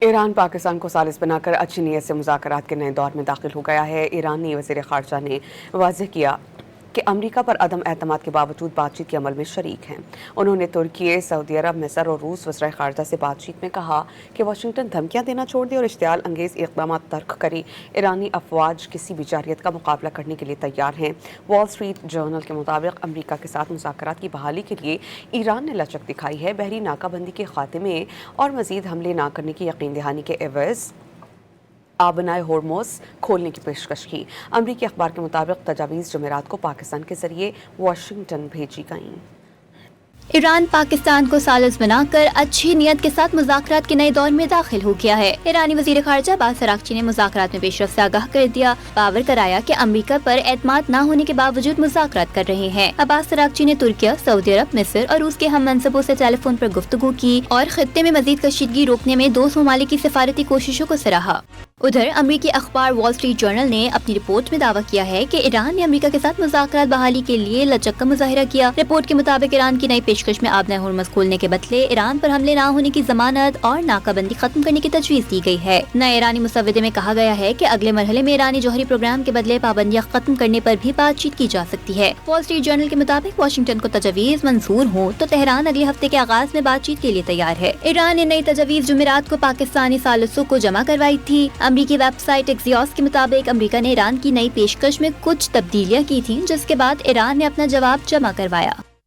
ایران پاکستان کو ثالث بنا کر اچھی نیت سے مذاکرات کے نئے دور میں داخل ہو گیا ہے۔ ایرانی وزیر خارجہ نے واضح کیا کہ امریکہ پر عدم اعتماد کے باوجود بات چیت کے عمل میں شریک ہیں۔ انہوں نے ترکی، سعودی عرب، مصر اور روس وزرائے خارجہ سے بات چیت میں کہا کہ واشنگٹن دھمکیاں دینا چھوڑ دے اور اشتعال انگیز اقدامات ترک کرے۔ ایرانی افواج کسی بھی جارحیت کا مقابلہ کرنے کے لیے تیار ہیں۔ وال اسٹریٹ جرنل کے مطابق امریکہ کے ساتھ مذاکرات کی بحالی کے لیے ایران نے لچک دکھائی ہے۔ بحری ناکہ بندی کے خاتمے اور مزید حملے نہ کرنے کی یقین دہانی کے عوض آبنائے ہورموز کھولنے کی پیشکش کی۔ امریکی اخبار کے مطابق تجاویز جمعرات کو پاکستان کے ذریعے واشنگٹن بھیجی گئیں۔ ایران پاکستان کو ثالث بنا کر اچھی نیت کے ساتھ مذاکرات کے نئے دور میں داخل ہو گیا ہے۔ ایرانی وزیر خارجہ عباس اراغچی نے مذاکرات میں پیش رفت سے آگاہ کر دیا، باور کرایا کہ امریکہ پر اعتماد نہ ہونے کے باوجود مذاکرات کر رہے ہیں۔ عباس اراغچی نے ترکی، سعودی عرب، مصر اور روس کے ہم منصبوں سے ٹیلی فون پر گفتگو کی اور خطے میں مزید کشیدگی روکنے میں دوست ممالک کی سفارتی کوششوں کو سراہا۔ ادھر امریکی اخبار وال اسٹریٹ جرنل نے اپنی رپورٹ میں دعویٰ کیا ہے کہ ایران نے امریکہ کے ساتھ مذاکرات بحالی کے لیے لچک کا مظاہرہ کیا۔ رپورٹ کے مطابق ایران کی نئی پیشکش میں آبنائے ہورمز کھولنے کے بدلے ایران پر حملے نہ ہونے کی ضمانت اور ناکہ بندی ختم کرنے کی تجویز دی گئی ہے۔ نئے ایرانی مسودے میں کہا گیا ہے کہ اگلے مرحلے میں ایرانی جوہری پروگرام کے بدلے پابندیاں ختم کرنے پر بھی بات چیت کی جا سکتی ہے۔ وال اسٹریٹ جرنل کے مطابق واشنگٹن کو تجاویز منظور ہوں تو تہران اگلے ہفتے کے آغاز میں بات چیت کے لیے تیار ہے۔ ایران نے نئی تجاویز جمعرات کو پاکستانی ثالثوں کو جمع کروائی تھی۔ امریکی ویب سائٹ ایکزیوس کے مطابق امریکہ نے ایران کی نئی پیشکش میں کچھ تبدیلیاں کی تھیں، جس کے بعد ایران نے اپنا جواب جمع کروایا۔